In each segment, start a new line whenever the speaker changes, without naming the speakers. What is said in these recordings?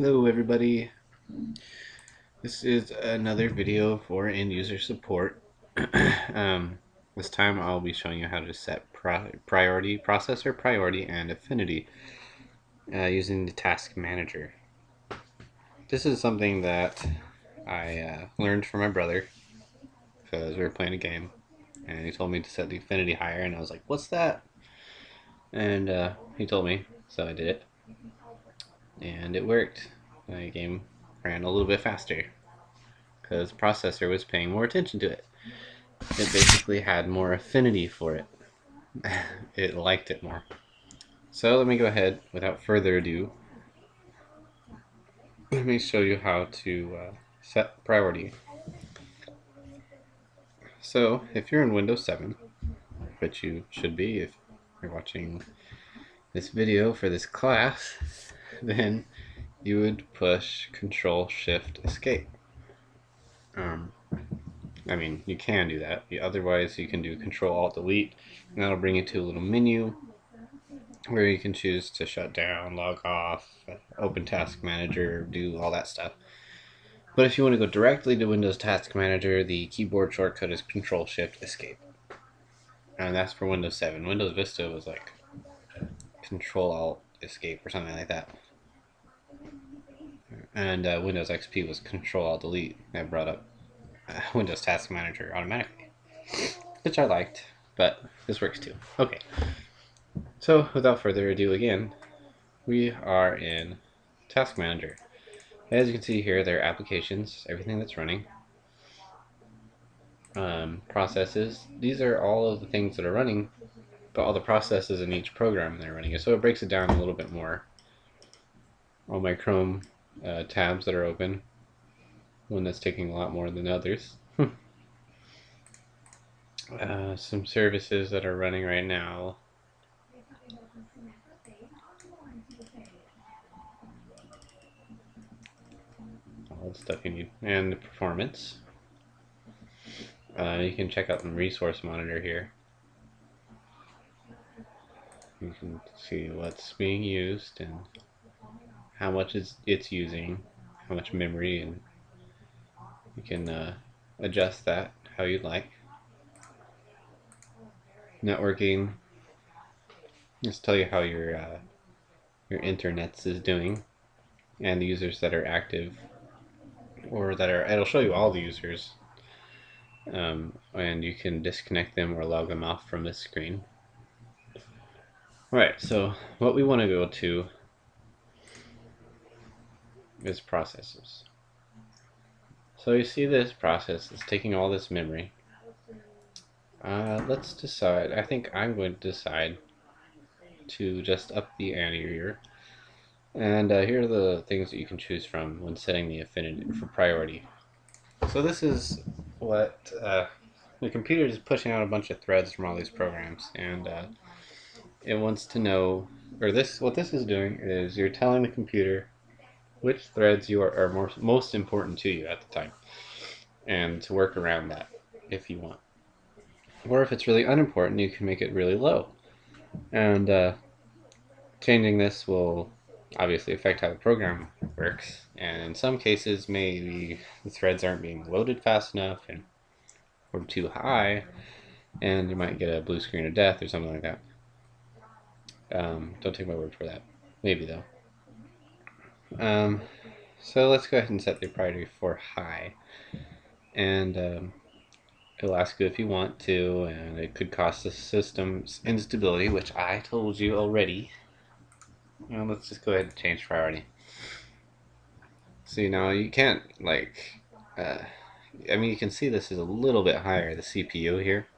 Hello everybody, this is another video for end user support. um, this time I'll be showing you how to set priority, processor priority, and affinity using the task manager. This is something that I learned from my brother because we were playing a game and he told me to set the affinity higher, and I was like, what's that? And he told me, so I did it and it worked. My game ran a little bit faster because the processor was paying more attention to it. It basically had more affinity for it. It liked it more. So let me go ahead, without further ado, let me show you how to set priority. So if you're in Windows 7, which you should be if you're watching this video for this class, then you would push Control Shift Escape. I mean, you can do that. Otherwise, you can do Control Alt Delete, and that'll bring you to a little menu where you can choose to shut down, log off, open Task Manager, do all that stuff. But if you want to go directly to Windows Task Manager, the keyboard shortcut is Control Shift Escape. And that's for Windows 7. Windows Vista was like Control Alt Escape or something like that. And Windows XP was Control Alt Delete. That brought up Windows Task Manager automatically, which I liked, but this works too. Okay, so without further ado, again, we are in Task Manager. As you can see here, there are applications, everything that's running, processes. These are all of the things that are running, but all the processes in each program they're running. So it breaks it down a little bit more. All my Chrome tabs that are open, one that's taking a lot more than others. Some services that are running right now. All the stuff you need. And the performance. You can check out the resource monitor here. You can see what's being used and how much it's using, how much memory, and you can adjust that how you'd like. Networking, just tell you how your internets is doing and the users that are active, or that are, it'll show you all the users, and you can disconnect them or log them off from this screen. Alright, so what we want to go to is processes. So you see this process is taking all this memory. Let's decide. I think I'm going to decide to just up the ante here. And here are the things that you can choose from when setting the affinity for priority. So this is what the computer is pushing out a bunch of threads from all these programs, and it wants to know, or what this is doing is you're telling the computer which threads are most important to you at the time, and to work around that if you want. Or if it's really unimportant, you can make it really low. And changing this will obviously affect how the program works, and in some cases maybe the threads aren't being loaded fast enough or too high, and you might get a blue screen of death or something like that. Don't take my word for that. Maybe though. So let's go ahead and set the priority for high, and it'll ask you if you want to, and it could cost the system's instability, which I told you already. Well, let's just go ahead and change priority. See, now you can't, like, I mean, you can see this is a little bit higher, the CPU here,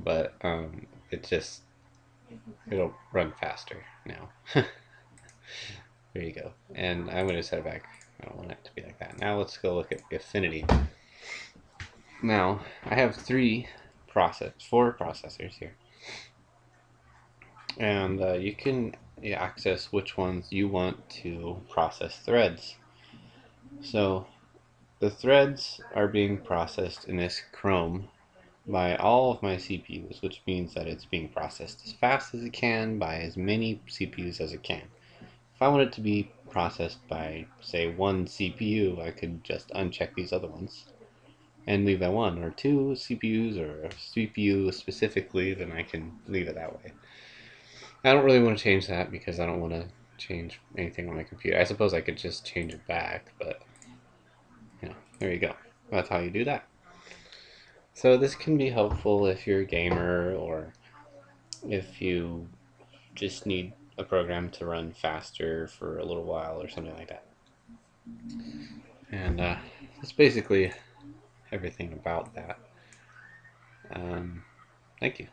but it'll run faster now. There you go. And I'm going to set it back. I don't want it to be like that. Now let's go look at affinity. Now, I have four processors here. And you can access which ones you want to process threads. So the threads are being processed in this Chrome by all of my CPUs, which means that it's being processed as fast as it can by as many CPUs as it can. If I want it to be processed by, say, one CPU, I could just uncheck these other ones and leave that one, or two CPUs, or a CPU specifically, then I can leave it that way. I don't really want to change that because I don't want to change anything on my computer. I suppose I could just change it back, but there you go. That's how you do that. So this can be helpful if you're a gamer or if you just need a program to run faster for a little while or something like that. And that's basically everything about that. Thank you.